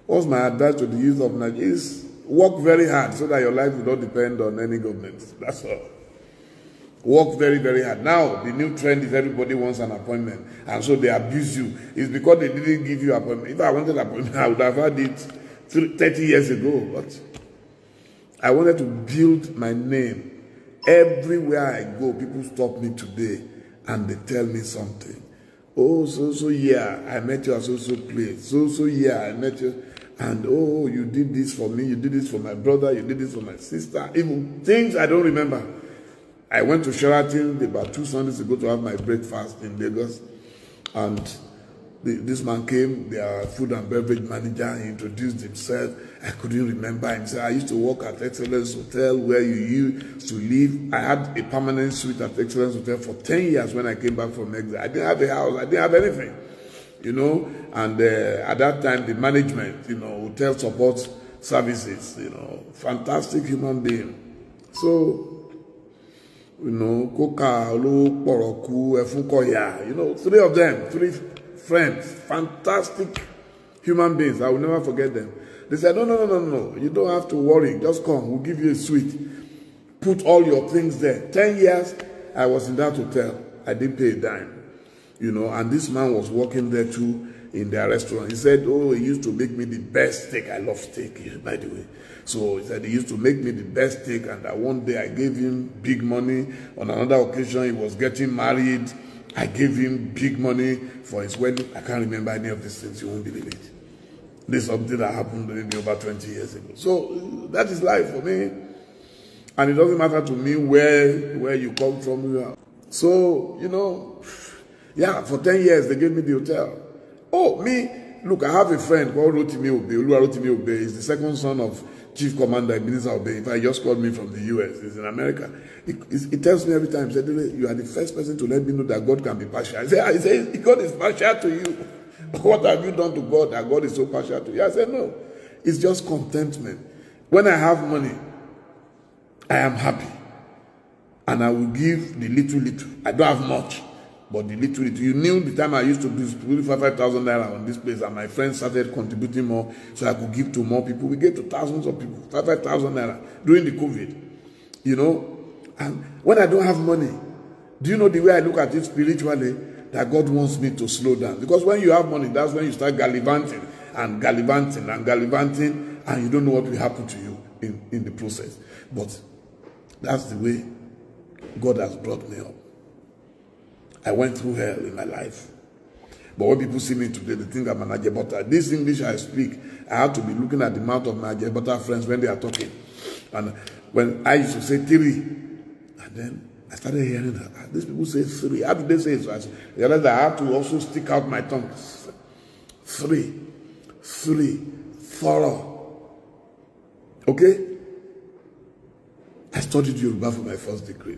What's my advice to the youth of Nigeria? Is work very hard so that your life will not depend on any government. That's all. Work very, very hard. Now, the new trend is everybody wants an appointment, and so they abuse you. It's because they didn't give you an appointment. If I wanted an appointment, I would have had it 30 years ago. But I wanted to build my name. Everywhere I go, people stop me today, and they tell me something. Oh, so yeah, I met you at so place. So yeah, I met you. And oh, you did this for me, you did this for my brother, you did this for my sister. Even things I don't remember. I went to Sheraton about 2 Sundays ago to have my breakfast in Lagos. And this man came, their food and beverage manager. He introduced himself. I couldn't remember him. He said, I used to work at Excellence Hotel where you used to live. I had a permanent suite at Excellence Hotel for 10 years when I came back from exile. I didn't have a house. I didn't have anything. You know, and at that time, the management, you know, hotel support services, you know, fantastic human being. So, you know, Koka, Olu, Poroku, Efunkoya, you know, 3 of them, 3 friends, fantastic human beings. I will never forget them. They said, no, you don't have to worry. Just come, we'll give you a suite. Put all your things there. 10 years, I was in that hotel. I didn't pay a dime. You know, and this man was working there too in their restaurant. He said, oh, he used to make me the best steak. I love steak, by the way. So he said he used to make me the best steak, and that one day I gave him big money. On another occasion, he was getting married. I gave him big money for his wedding. I can't remember any of these things. You won't believe it. This is something that happened maybe over 20 years ago. So that is life for me. And it doesn't matter to me where you come from. So, you know, yeah, for 10 years, they gave me the hotel. Oh, me, look, I have a friend called Rotimi Obe. Rotimi Obe is the second son of Chief Commander Ebenezer Obe. In fact, he just called me from the US. He's in America. He tells me every time, he said, you are the first person to let me know that God can be partial. I say, God is partial to you. What have you done to God that God is so partial to you? I said, no. It's just contentment. When I have money, I am happy. And I will give the little. I don't have much. But the little, you knew the time I used to do 5,000 naira on this place, and my friends started contributing more, so I could give to more people. We gave to thousands of people, 5,000 naira during the COVID, you know. And when I don't have money, do you know the way I look at it spiritually? That God wants me to slow down. Because when you have money, that's when you start gallivanting, and you don't know what will happen to you in the process. But that's the way God has brought me up. I went through hell in my life. But when people see me today, they think I'm an Ajebota. This English I speak, I have to be looking at the mouth of my Ajebota friends when they are talking. And when I used to say 3, and then I started hearing that these people say 3. How do they say it? So I realized that I have to also stick out my tongue. 3, thorough. Okay? I studied Yoruba for my first degree.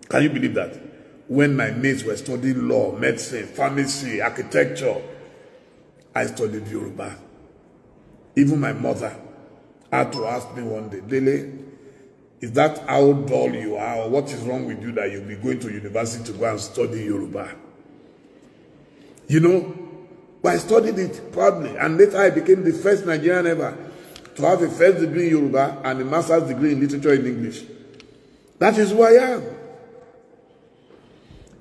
Can you believe that? When my mates were studying law, medicine, pharmacy, architecture, I studied Yoruba. Even my mother had to ask me one day, Dele, is that how dull you are, or what is wrong with you that you'll be going to university to go and study Yoruba? You know, but I studied it proudly, and later I became the first Nigerian ever to have a first degree in Yoruba and a master's degree in literature in English. That is who I am.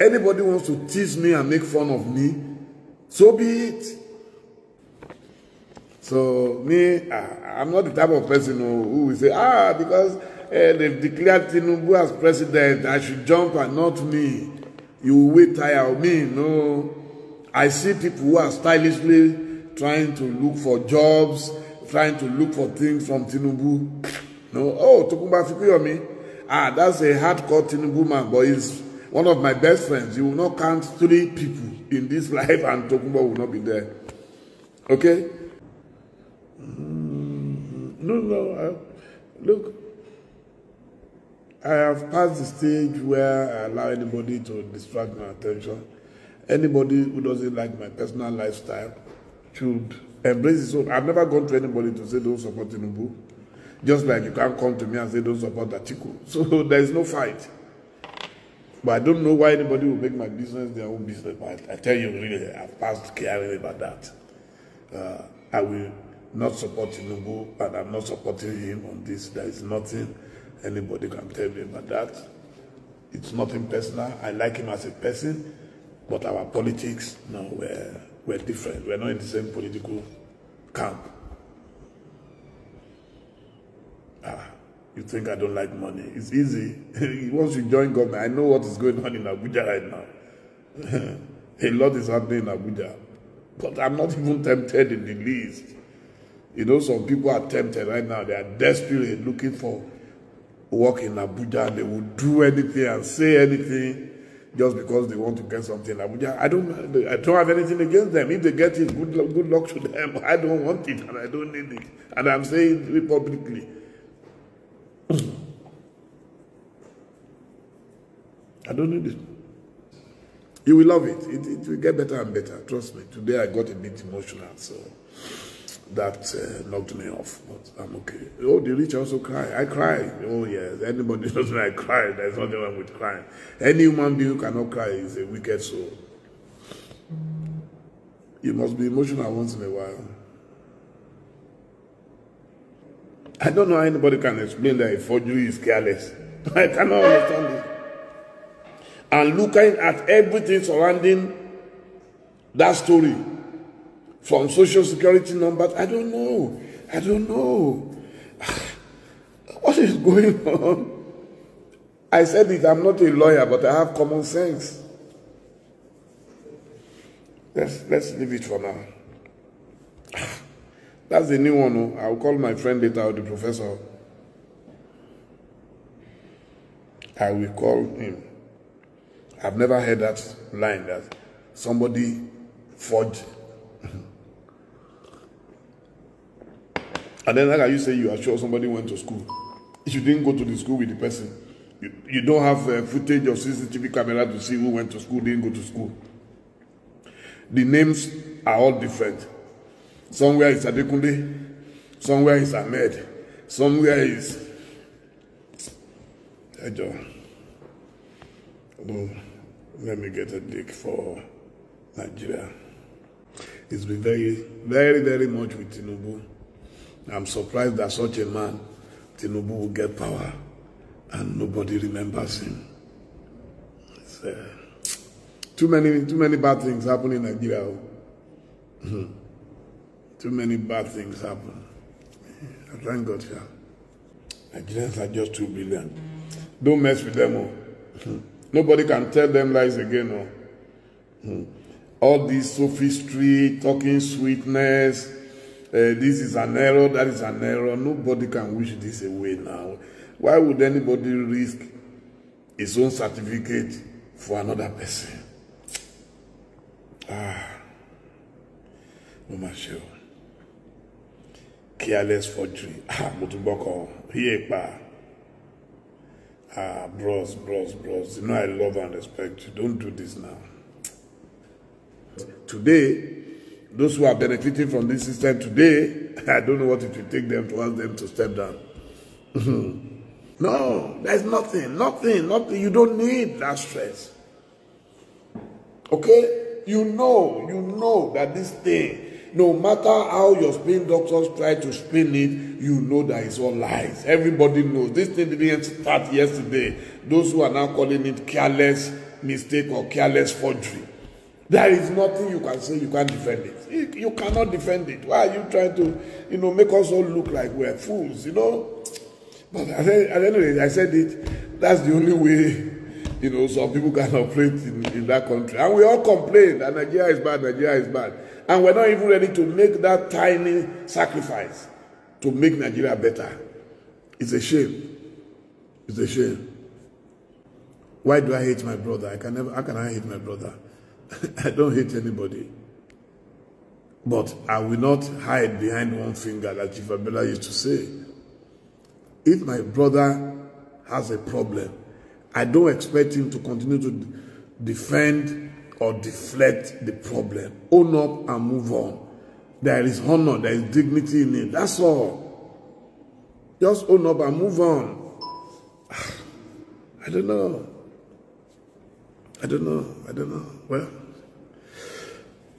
Anybody wants to tease me and make fun of me, so be it. So me, I'm not the type of person who will say, because they've declared Tinubu as president, I should jump, and not me. You will wait tire of me. No. I see people who are stylishly trying to look for jobs, trying to look for things from Tinubu. No. Oh, Tokunba Fikuyomi. That's a hardcore Tinubu man, but he's one of my best friends. You will not count 3 people in this life and Tokunba will not be there. Okay? No. Look, I have passed the stage where I allow anybody to distract my attention. Anybody who doesn't like my personal lifestyle should embrace his own. I've never gone to anybody to say don't support Tinubu. Just like you can't come to me and say don't support Atiku. So there is no fight. But I don't know why anybody will make my business their own business. But I tell you, really, I've passed caring about that. I will not support Tinubu, and I'm not supporting him on this. There is nothing anybody can tell me about that. It's nothing personal. I like him as a person, but our politics, no, we're different. We're not in the same political camp. You think I don't like money? It's easy. Once you join government, I know what is going on in Abuja right now. A lot is happening in Abuja. But I'm not even tempted in the least. You know, some people are tempted right now. They are desperately looking for work in Abuja, and they will do anything and say anything just because they want to get something in Abuja. I don't have anything against them. If they get it, good luck to them. I don't want it, and I don't need it. And I'm saying it publicly. I don't need it. You will love it. It will get better and better. Trust me. Today I got a bit emotional, so that knocked me off. But I'm okay. Oh, the rich also cry. I cry. Oh, yes. Anybody knows when I cry. There's nothing wrong with crying. Any human being who cannot cry is a wicked soul. You must be emotional once in a while. I don't know how anybody can explain that a forgery is careless. I cannot understand it. And looking at everything surrounding that story, from social security numbers, I don't know. What is going on? I said it, I'm not a lawyer, but I have common sense. Let's leave it for now. That's the new one. I'll call my friend later, or the professor. I will call him. I've never heard that line that somebody forged. And then, like you say, you are sure somebody went to school. If you didn't go to the school with the person, you don't have footage of CCTV camera to see who went to school, didn't go to school. The names are all different. Somewhere is Adekunle, somewhere is Ahmed, somewhere is Ejo. Let me get a dig for Nigeria. It's been very, very, very much with Tinubu. I'm surprised that such a man, Tinubu, will get power and nobody remembers him. It's, too many bad things happen in Nigeria. Too many bad things happen. I thank God, yeah. Nigerians are just 2 billion. Don't mess with them. Nobody can tell them lies again. All this sophistry, talking sweetness, this is an error, that is an error. Nobody can wish this away now. Why would anybody risk his own certificate for another person? Show. Careless forgery. Motuboko. Here, bros. You know I love and respect you. Don't do this now. Today, those who are benefiting from this system today, I don't know what it will take them to ask them to step down. No, there's nothing. You don't need that stress. Okay? You know that this thing, no matter how your spin doctors try to spin it, you know that it's all lies. Everybody knows. This thing didn't start yesterday. Those who are now calling it careless mistake or careless forgery. There is nothing you can say, you can't defend it. You cannot defend it. Why are you trying to, make us all look like we're fools, But at the end of the day, I said it, that's the only way, some people can operate in that country. And we all complain that Nigeria is bad. And we're not even ready to make that tiny sacrifice to make Nigeria better. It's a shame. It's a shame. Why do I hate my brother? How can I hate my brother? I don't hate anybody. But I will not hide behind one finger, like Chief Abela used to say. If my brother has a problem, I don't expect him to continue to defend or deflect the problem. Own up and move on. There is honor, there is dignity in it. That's all. Just own up and move on. I don't know. Well,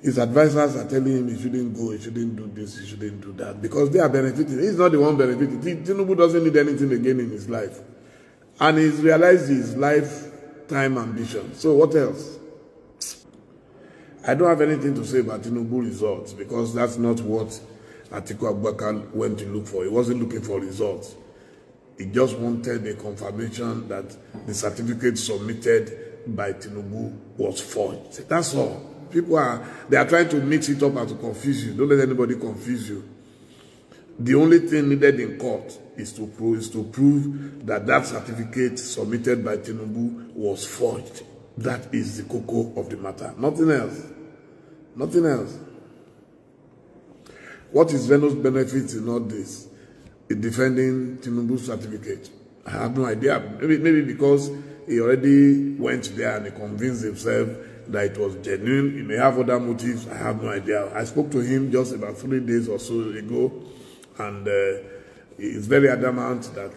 His advisors are telling him he shouldn't go, he shouldn't do this, he shouldn't do that, because they are benefiting. He's not the one benefiting. Tinubu doesn't need anything again in his life. And he's realized his lifetime ambition. So what else? I don't have anything to say about Tinubu results, because that's not what Atiku Abubakar went to look for. He wasn't looking for results. He just wanted a confirmation that the certificate submitted by Tinubu was forged. That's all. People they are trying to mix it up and to confuse you. Don't let anybody confuse you. The only thing needed in court is to prove that that certificate submitted by Tinubu was forged. That is the cocoa of the matter. Nothing else. Nothing else. What is Venus' benefit in all this? In defending Tinubu's certificate? I have no idea. Maybe because he already went there and he convinced himself that it was genuine. He may have other motives. I have no idea. I spoke to him just about 3 days or so ago, and he's very adamant that,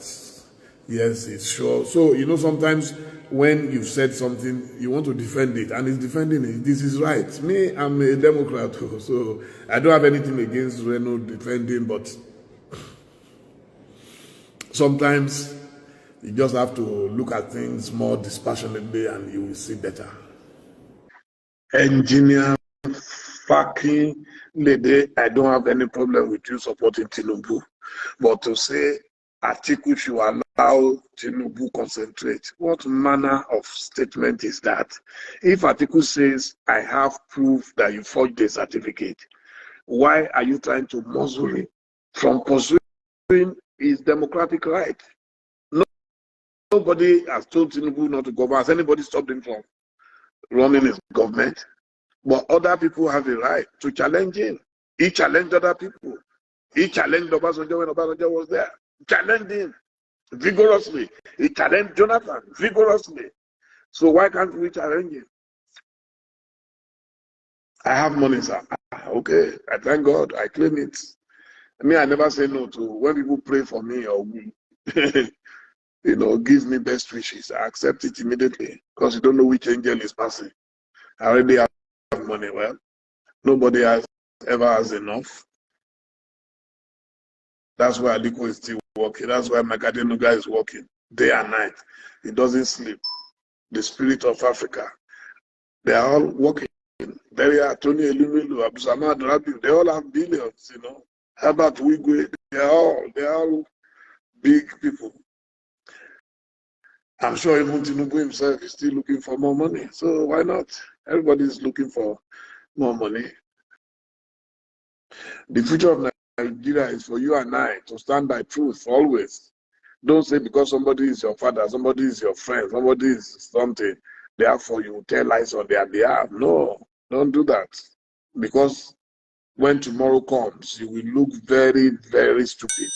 yes, he's sure. So, you know, sometimes when you've said something, you want to defend it, and he's defending it. This is right. Me, I'm a Democrat, so I don't have anything against Reno defending, but sometimes you just have to look at things more dispassionately and you will see better. Engineer fucking lady, I don't have any problem with you supporting Tinubu. But to say Atiku should allow Tinubu concentrate, what manner of statement is that? If Atiku says, I have proof that you forged the certificate, why are you trying to muzzle him from pursuing his democratic right? Nobody has told Tinubu not to govern. Has anybody stopped him from running his government? But other people have the right to challenge him. He challenged other people. He challenged Obasanjo when Obasanjo was there. Challenged him vigorously. He challenged Jonathan vigorously. So why can't we challenge him? I have money, sir. Okay, I thank God. I claim it. I never say no to when people pray for me or you know, give me best wishes. I accept it immediately because you don't know which angel is passing. I already have money. Well, nobody ever has enough. That's why Aliko is still working. That's why Magadenuga is working day and night. He doesn't sleep. The spirit of Africa. They are all working. Very Tony Elumelu, Abdulsamad Rabi, they all have billions, you know. Herbert Wigwe, they are all big people. I'm sure even Tinubu himself is still looking for more money. So why not? Everybody is looking for more money. The future of Nigeria is for you and I to stand by truth always. Don't say because somebody is your father, somebody is your friend, somebody is something, therefore you tell lies on their behalf. No, don't do that. Because when tomorrow comes, you will look very, very stupid.